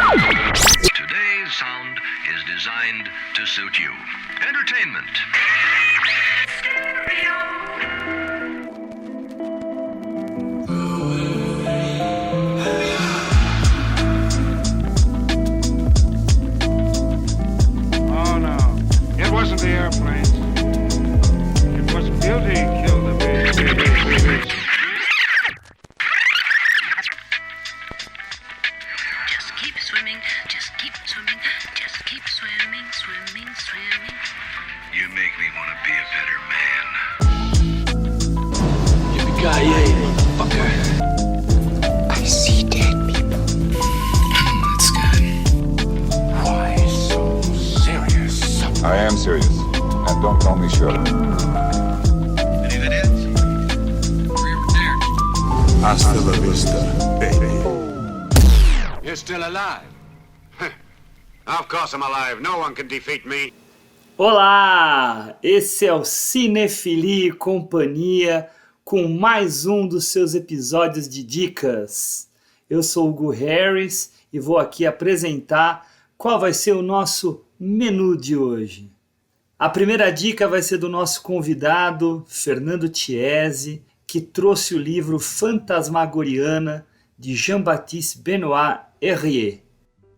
Today's sound is designed to suit you. Entertainment. Oh no, it wasn't the airplanes. It was beauty killed the babies. Just keep swimming, just keep swimming, just keep swimming, swimming, swimming. You make me want to be a better man. Yippee-ki-yay, motherfucker. I see dead people. That's good. Why so serious? I am serious. And don't call me Shirley. And if it is, we're prepared. Hasta la vista, baby. You're still alive. Of course I'm alive. No one can defeat me. Olá! Esse é o Cinefilia e Companhia com mais um dos seus episódios de dicas. Eu sou o Hugo Harris e vou aqui apresentar qual vai ser o nosso menu de hoje. A primeira dica vai ser do nosso convidado, Fernando Chiesi, que trouxe o livro Fantasmagoriana, de Jean-Baptiste Benoit Herrier.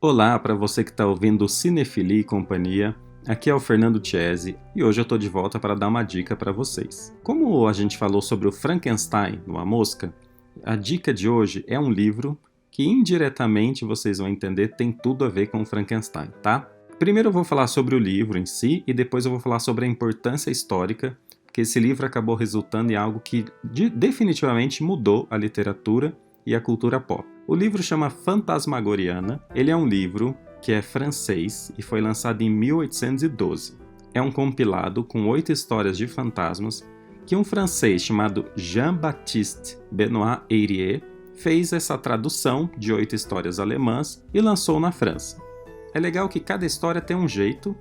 Olá para você que está ouvindo o Cinefilia e Companhia. Aqui é o Fernando Chiesi e hoje eu estou de volta para dar uma dica para vocês. Como a gente falou sobre o Frankenstein numa mosca, a dica de hoje é um livro que indiretamente vocês vão entender tem tudo a ver com o Frankenstein, tá? Primeiro eu vou falar sobre o livro em si e depois eu vou falar sobre a importância histórica, porque esse livro acabou resultando em algo que definitivamente mudou a literatura e a cultura pop. O livro chama Fantasmagoriana, ele é um livro que é francês e foi lançado em 1812. É um compilado com 8 histórias de fantasmas que um francês chamado Jean-Baptiste Benoit Herrier fez essa tradução de 8 histórias alemãs e lançou na França. É legal que cada história tem um jeito,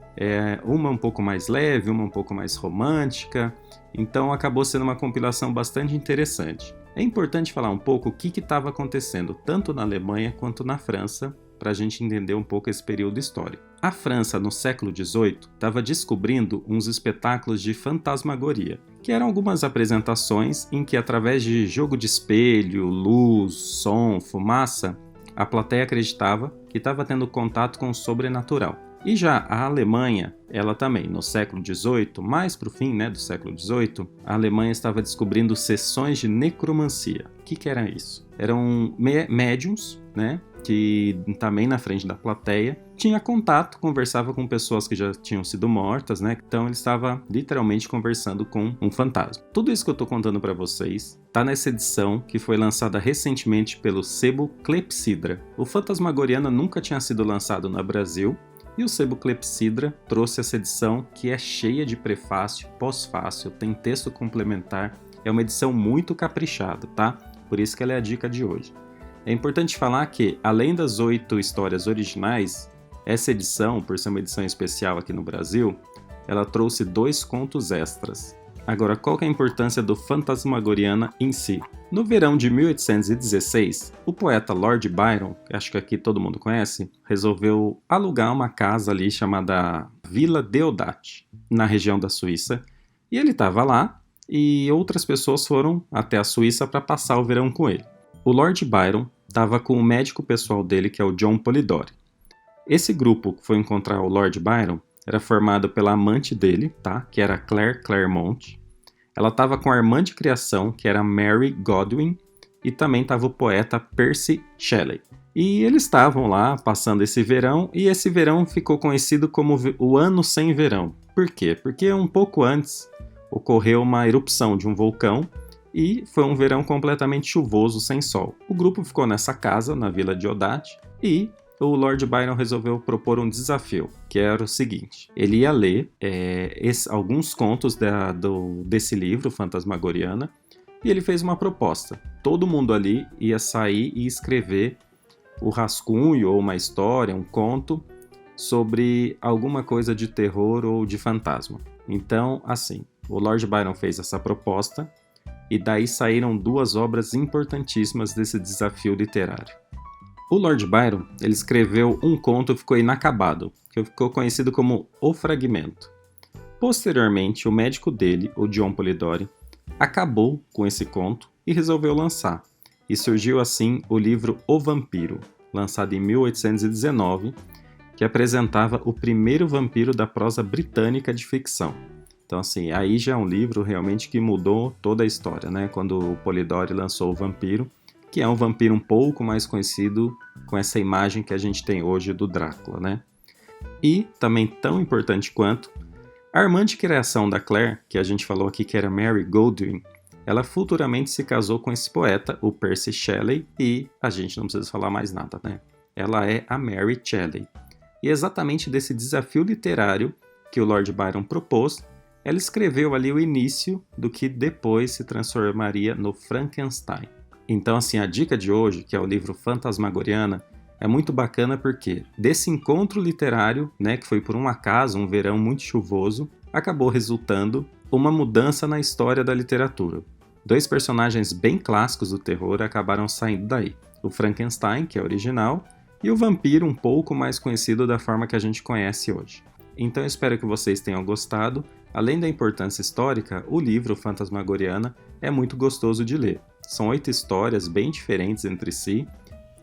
uma um pouco mais leve, uma um pouco mais romântica, então acabou sendo uma compilação bastante interessante. É importante falar um pouco o que estava acontecendo tanto na Alemanha quanto na França, para a gente entender um pouco esse período histórico. A França, no século XVIII, estava descobrindo uns espetáculos de fantasmagoria, que eram algumas apresentações em que, através de jogo de espelho, luz, som, fumaça, a plateia acreditava que estava tendo contato com o sobrenatural. E já a Alemanha, ela também, no século XVIII, mais para o fim do século XVIII, a Alemanha estava descobrindo sessões de necromancia. O que era isso? Eram médiums, que também na frente da plateia tinha contato, conversava com pessoas que já tinham sido mortas, então ele estava literalmente conversando com um fantasma. Tudo isso que eu estou contando para vocês está nessa edição que foi lançada recentemente pelo sebo Clepsydra. O Fantasmagoriana nunca tinha sido lançado no Brasil e o sebo Clepsydra trouxe essa edição que é cheia de prefácio, pós-fácio, tem texto complementar, é uma edição muito caprichada, tá? Por isso que ela é a dica de hoje. É importante falar que, além das 8 histórias originais, essa edição, por ser uma edição especial aqui no Brasil, ela trouxe 2 contos extras. Agora, qual que é a importância do Fantasmagoriana em si? No verão de 1816, o poeta Lord Byron, que acho que aqui todo mundo conhece, resolveu alugar uma casa ali chamada Vila Deodat, na região da Suíça, e ele estava lá e outras pessoas foram até a Suíça para passar o verão com ele. O Lord Byron estava com o médico pessoal dele, que é o John Polidori. Esse grupo que foi encontrar o Lord Byron era formado pela amante dele, que era Claire Clairmont. Ela estava com a irmã de criação, que era Mary Godwin, e também estava o poeta Percy Shelley. E eles estavam lá passando esse verão, e esse verão ficou conhecido como o Ano Sem Verão. Por quê? Porque um pouco antes ocorreu uma erupção de um vulcão, e foi um verão completamente chuvoso, sem sol. O grupo ficou nessa casa, na Vila Deodat, e o Lord Byron resolveu propor um desafio, que era o seguinte: ele ia ler alguns contos desse livro, Fantasmagoriana, e ele fez uma proposta. Todo mundo ali ia sair e escrever o rascunho ou uma história, um conto, sobre alguma coisa de terror ou de fantasma. Então, assim, o Lord Byron fez essa proposta, e daí saíram 2 obras importantíssimas desse desafio literário. O Lord Byron, ele escreveu um conto que ficou inacabado, que ficou conhecido como O Fragmento. Posteriormente, o médico dele, o John Polidori, acabou com esse conto e resolveu lançar. E surgiu assim o livro O Vampiro, lançado em 1819, que apresentava o primeiro vampiro da prosa britânica de ficção. Então, assim, aí já é um livro realmente que mudou toda a história, né? Quando o Polidori lançou O Vampiro, que é um vampiro um pouco mais conhecido com essa imagem que a gente tem hoje do Drácula, né? E, também tão importante quanto, a irmã de criação da Claire, que a gente falou aqui que era Mary Godwin, ela futuramente se casou com esse poeta, o Percy Shelley, e a gente não precisa falar mais nada, né? Ela é a Mary Shelley. E exatamente desse desafio literário que o Lord Byron propôs, ela escreveu ali o início do que depois se transformaria no Frankenstein. Então, assim, a dica de hoje, que é o livro Fantasmagoriana, é muito bacana porque desse encontro literário, né, que foi por um acaso, um verão muito chuvoso, acabou resultando uma mudança na história da literatura. 2 personagens bem clássicos do terror acabaram saindo daí. O Frankenstein, que é original, e o vampiro um pouco mais conhecido da forma que a gente conhece hoje. Então eu espero que vocês tenham gostado. Além da importância histórica, o livro Fantasmagoriana é muito gostoso de ler. São 8 histórias bem diferentes entre si,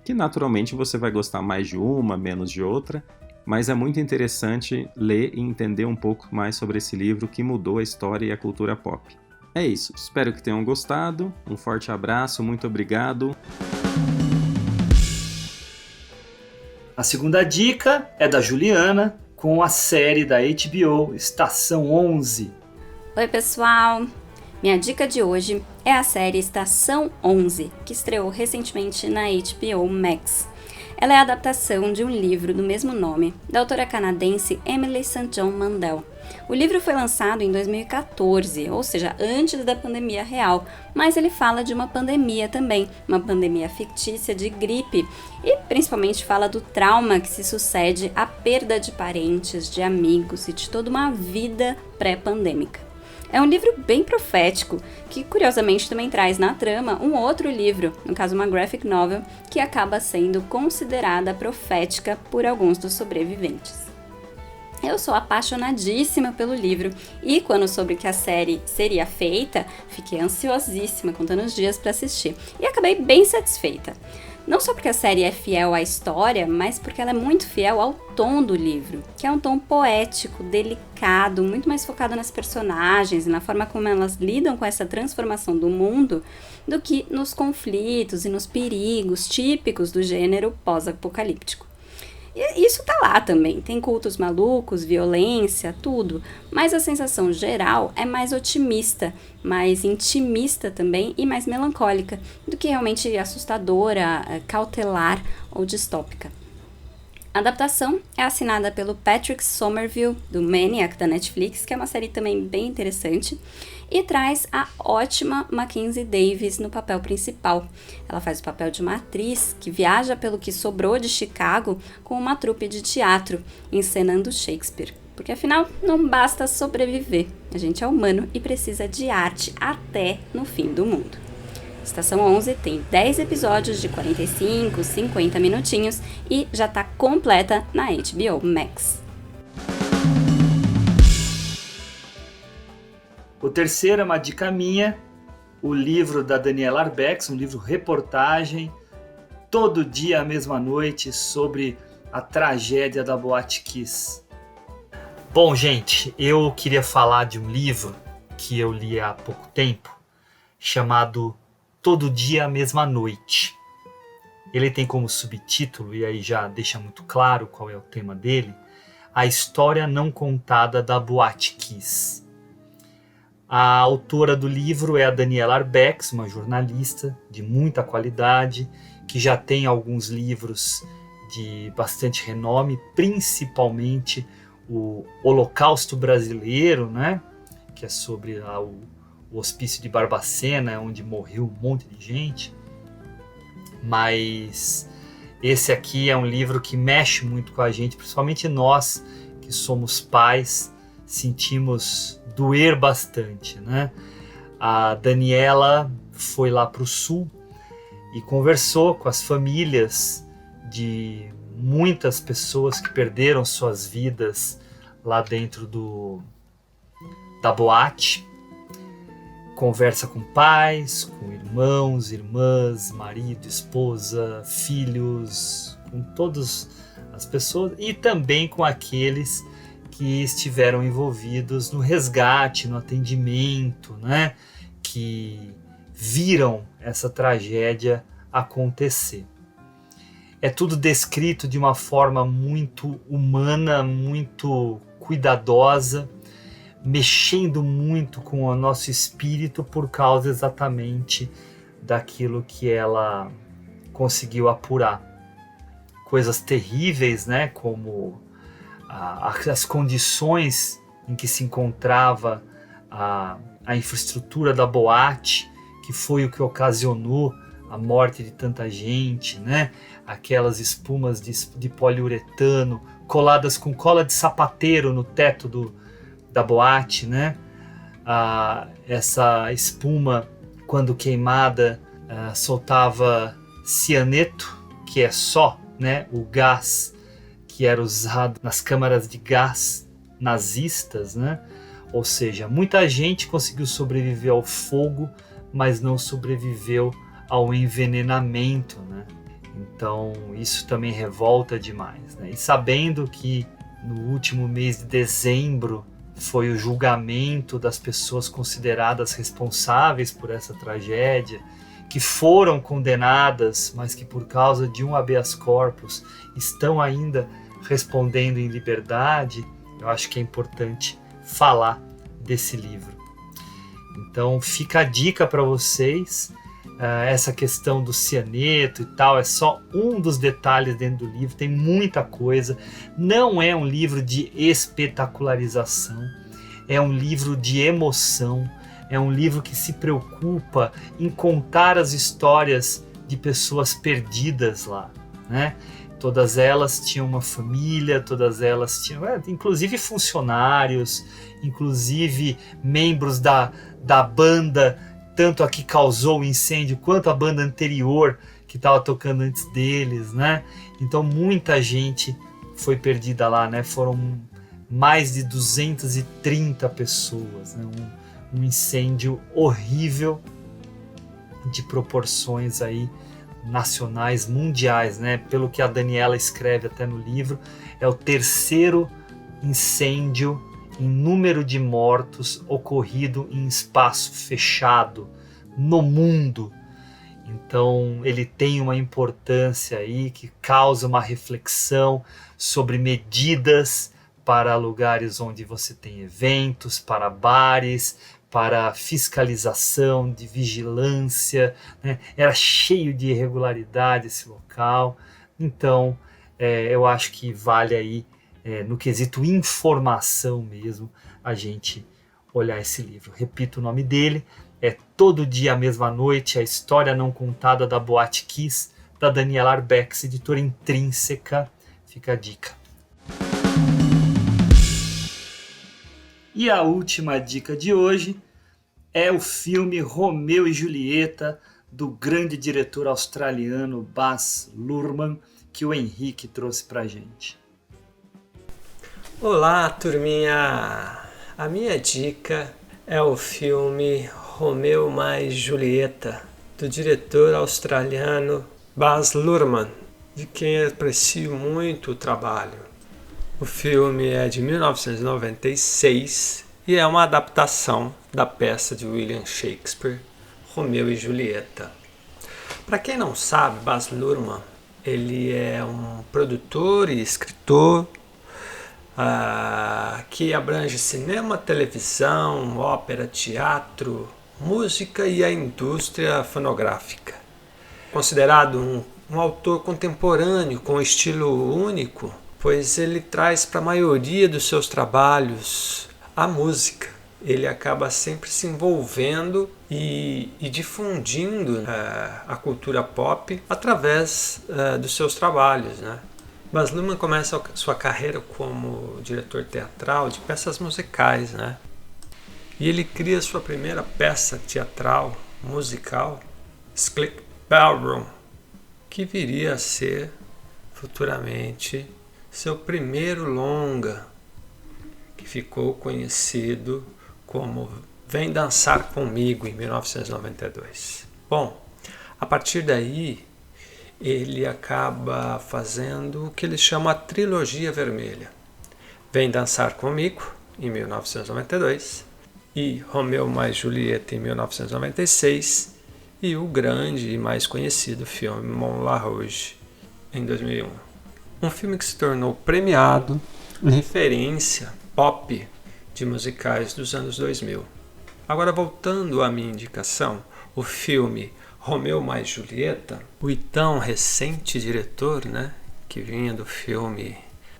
que naturalmente você vai gostar mais de uma, menos de outra, mas é muito interessante ler e entender um pouco mais sobre esse livro que mudou a história e a cultura pop. É isso, espero que tenham gostado, um forte abraço, muito obrigado. A segunda dica é da Juliana, com a série da HBO Estação 11. Oi pessoal, minha dica de hoje é a série Estação 11, que estreou recentemente na HBO Max. Ela é a adaptação de um livro do mesmo nome, da autora canadense Emily St. John Mandel. O livro foi lançado em 2014, ou seja, antes da pandemia real, mas ele fala de uma pandemia também, uma pandemia fictícia de gripe, e principalmente fala do trauma que se sucede à perda de parentes, de amigos e de toda uma vida pré-pandêmica. É um livro bem profético, que curiosamente também traz na trama um outro livro, no caso uma graphic novel, que acaba sendo considerada profética por alguns dos sobreviventes. Eu sou apaixonadíssima pelo livro e quando soube que a série seria feita, fiquei ansiosíssima, contando os dias para assistir, e acabei bem satisfeita. Não só porque a série é fiel à história, mas porque ela é muito fiel ao tom do livro, que é um tom poético, delicado, muito mais focado nas personagens e na forma como elas lidam com essa transformação do mundo do que nos conflitos e nos perigos típicos do gênero pós-apocalíptico. E isso tá lá também, tem cultos malucos, violência, tudo, mas a sensação geral é mais otimista, mais intimista também e mais melancólica do que realmente assustadora, cautelar ou distópica. A adaptação é assinada pelo Patrick Somerville, do Maniac, da Netflix, que é uma série também bem interessante, e traz a ótima Mackenzie Davis no papel principal. Ela faz o papel de uma atriz que viaja pelo que sobrou de Chicago com uma trupe de teatro, encenando Shakespeare. Porque afinal, não basta sobreviver, a gente é humano e precisa de arte até no fim do mundo. Estação 11 tem 10 episódios de 45, 50 minutinhos e já está completa na HBO Max. O terceiro é uma dica minha, o livro da Daniela Arbex, um livro reportagem, todo dia à mesma noite, sobre a tragédia da Boate Kiss. Bom, gente, eu queria falar de um livro que eu li há pouco tempo, chamado Todo Dia à Mesma Noite. Ele tem como subtítulo, e aí já deixa muito claro qual é o tema dele, A História Não Contada da Boate Kiss. A autora do livro é a Daniela Arbex, uma jornalista de muita qualidade, que já tem alguns livros de bastante renome, principalmente o Holocausto Brasileiro, né? Que é sobre o Hospício de Barbacena, onde morreu um monte de gente. Mas esse aqui é um livro que mexe muito com a gente, principalmente nós que somos pais, sentimos doer bastante, né? A Daniela foi lá para o sul e conversou com as famílias de muitas pessoas que perderam suas vidas lá dentro da boate. Conversa com pais, com irmãos, irmãs, marido, esposa, filhos, com todas as pessoas e também com aqueles que estiveram envolvidos no resgate, no atendimento, né? Que viram essa tragédia acontecer. É tudo descrito de uma forma muito humana, muito cuidadosa, mexendo muito com o nosso espírito por causa exatamente daquilo que ela conseguiu apurar. Coisas terríveis, né? Como as condições em que se encontrava a infraestrutura da boate, que foi o que ocasionou a morte de tanta gente, né? Aquelas espumas de poliuretano coladas com cola de sapateiro no teto da boate, né? Essa espuma, quando queimada, soltava cianeto, que é só, né, o gás que era usado nas câmaras de gás nazistas, né? Ou seja, muita gente conseguiu sobreviver ao fogo, mas não sobreviveu ao envenenamento, né? Então isso também revolta demais, né? E sabendo que no último mês de dezembro foi o julgamento das pessoas consideradas responsáveis por essa tragédia, que foram condenadas, mas que por causa de um habeas corpus estão ainda respondendo em liberdade, eu acho que é importante falar desse livro. Então fica a dica para vocês, essa questão do cianeto e tal, é só um dos detalhes dentro do livro, tem muita coisa, não é um livro de espetacularização, é um livro de emoção, é um livro que se preocupa em contar as histórias de pessoas perdidas lá, né? Todas elas tinham uma família, todas elas tinham, inclusive funcionários, inclusive membros da banda, tanto a que causou o incêndio quanto a banda anterior que estava tocando antes deles, né? Então muita gente foi perdida lá, né? Foram mais de 230 pessoas, né? Um incêndio horrível de proporções aí nacionais, mundiais, né? Pelo que a Daniela escreve até no livro, é o terceiro incêndio em número de mortos ocorrido em espaço fechado no mundo. Então ele tem uma importância aí que causa uma reflexão sobre medidas para lugares onde você tem eventos, para bares, para fiscalização, de vigilância, né? Era cheio de irregularidade esse local. Então eu acho que vale aí, no quesito informação mesmo, a gente olhar esse livro. Repito o nome dele, é Todo Dia a Mesma Noite, a história não contada da Boate Kiss, da Daniela Arbex, editora Intrínseca. Fica a dica. E a última dica de hoje é o filme Romeu e Julieta, do grande diretor australiano Baz Luhrmann, que o Henrique trouxe pra gente. Olá, turminha! A minha dica é o filme Romeu mais Julieta, do diretor australiano Baz Luhrmann, de quem aprecio muito o trabalho. O filme é de 1996 e é uma adaptação da peça de William Shakespeare, Romeu e Julieta. Para quem não sabe, Baz Luhrmann, ele é um produtor e escritor que abrange cinema, televisão, ópera, teatro, música e a indústria fonográfica. Considerado um autor contemporâneo com estilo único, pois ele traz para a maioria dos seus trabalhos a música. Ele acaba sempre se envolvendo e difundindo a cultura pop através dos seus trabalhos, né? Baz Luhrmann começa sua carreira como diretor teatral de peças musicais, né? E ele cria sua primeira peça teatral, musical, Sklik Ballroom, que viria a ser futuramente seu primeiro longa, que ficou conhecido como Vem Dançar Comigo, em 1992. Bom, a partir daí ele acaba fazendo o que eles chamam a trilogia vermelha. Vem Dançar Comigo, em 1992, e Romeu mais Julieta, em 1996, e o grande e mais conhecido filme Moulin Rouge, em 2001. Um filme que se tornou premiado, referência pop de musicais dos anos 2000. Agora, voltando à minha indicação, o filme Romeu mais Julieta, o então recente diretor, que vinha do filme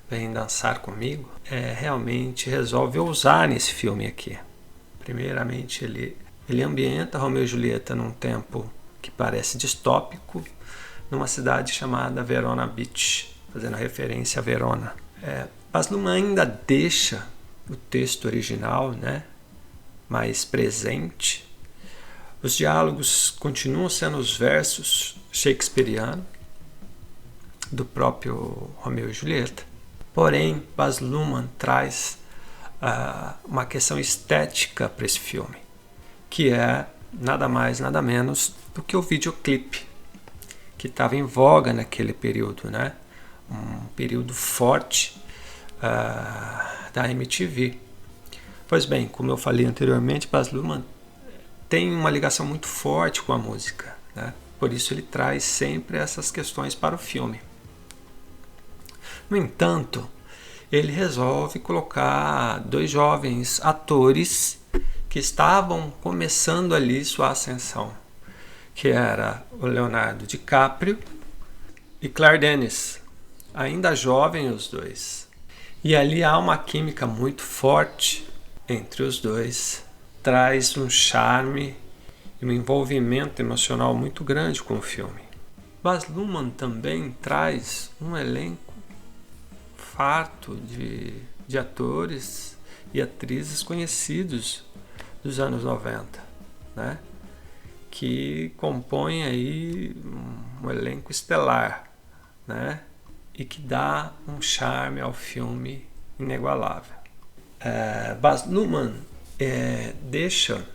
Vem Dançar Comigo, realmente resolve ousar nesse filme aqui. Primeiramente, ele ambienta Romeu e Julieta num tempo que parece distópico, numa cidade chamada Verona Beach, fazendo referência a Verona. Baz Luhrmann ainda deixa o texto original, mais presente. Os diálogos continuam sendo os versos shakespearianos do próprio Romeu e Julieta. Porém, Baz Luhrmann traz uma questão estética para esse filme, que é nada mais, nada menos do que o videoclipe, que estava em voga naquele período, um período forte da MTV. Pois bem, como eu falei anteriormente, Baz Luhrmann tem uma ligação muito forte com a música, por isso ele traz sempre essas questões para o filme. No entanto, ele resolve colocar dois jovens atores que estavam começando ali sua ascensão, que era o Leonardo DiCaprio e Claire Denis, ainda jovem os dois. E ali há uma química muito forte entre os dois, traz um charme e um envolvimento emocional muito grande com o filme. Baz Luhrmann também traz um elenco farto de atores e atrizes conhecidos dos anos 90, que compõem aí um elenco estelar, e que dá um charme ao filme inigualável. Baz Luhrmann deixa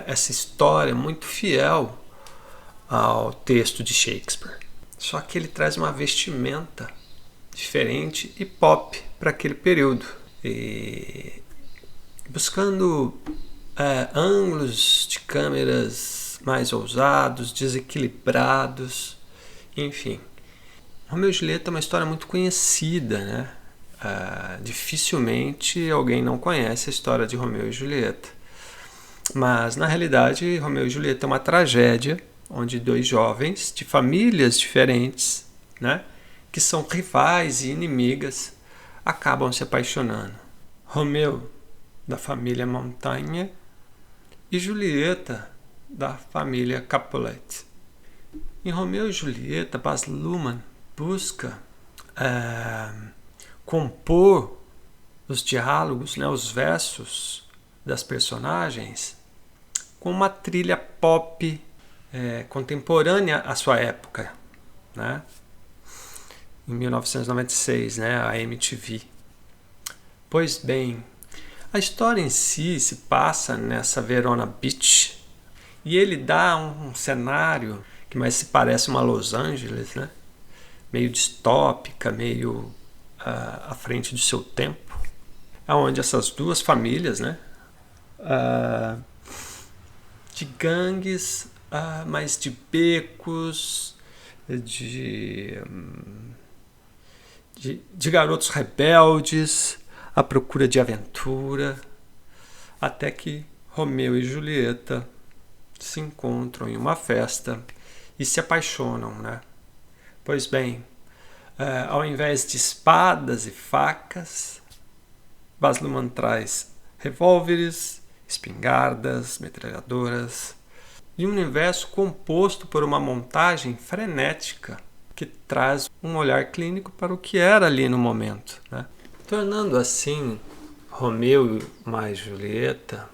essa história muito fiel ao texto de Shakespeare, só que ele traz uma vestimenta diferente e pop para aquele período, e buscando ângulos de câmeras mais ousados, desequilibrados, enfim. Romeu e Julieta é uma história muito conhecida, dificilmente alguém não conhece a história de Romeu e Julieta. Mas, na realidade, Romeu e Julieta é uma tragédia onde dois jovens de famílias diferentes, que são rivais e inimigas, acabam se apaixonando. Romeu, da família Montaigne, e Julieta, da família Capulet. Em Romeu e Julieta, Baz Luhrmann busca compor os diálogos, os versos das personagens com uma trilha pop contemporânea à sua época, em 1996, a MTV. Pois bem, a história em si se passa nessa Verona Beach, e ele dá um cenário que mais se parece uma Los Angeles, meio distópica, meio à frente do seu tempo, onde essas duas famílias, de gangues, mas de becos, de garotos rebeldes à procura de aventura, até que Romeu e Julieta se encontram em uma festa e se apaixonam, Pois bem, ao invés de espadas e facas, Baz Luhrmann traz revólveres, espingardas, metralhadoras, e um universo composto por uma montagem frenética que traz um olhar clínico para o que era ali no momento, tornando assim Romeu mais Julieta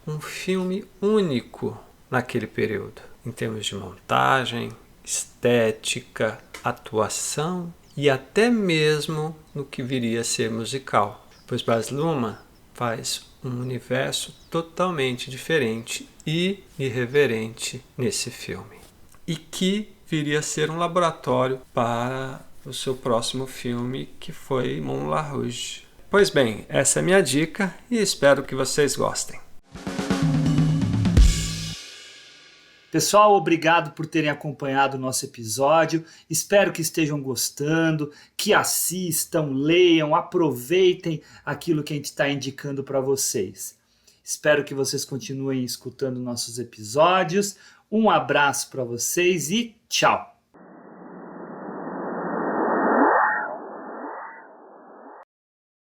um filme único naquele período, em termos de montagem, estética, atuação e até mesmo no que viria a ser musical, pois Baz Luhrmann faz um universo totalmente diferente e irreverente nesse filme, e que viria a ser um laboratório para o seu próximo filme, que foi Moulin Rouge. Pois bem, essa é a minha dica e espero que vocês gostem. Pessoal, obrigado por terem acompanhado o nosso episódio. Espero que estejam gostando, que assistam, leiam, aproveitem aquilo que a gente está indicando para vocês. Espero que vocês continuem escutando nossos episódios. Um abraço para vocês e tchau!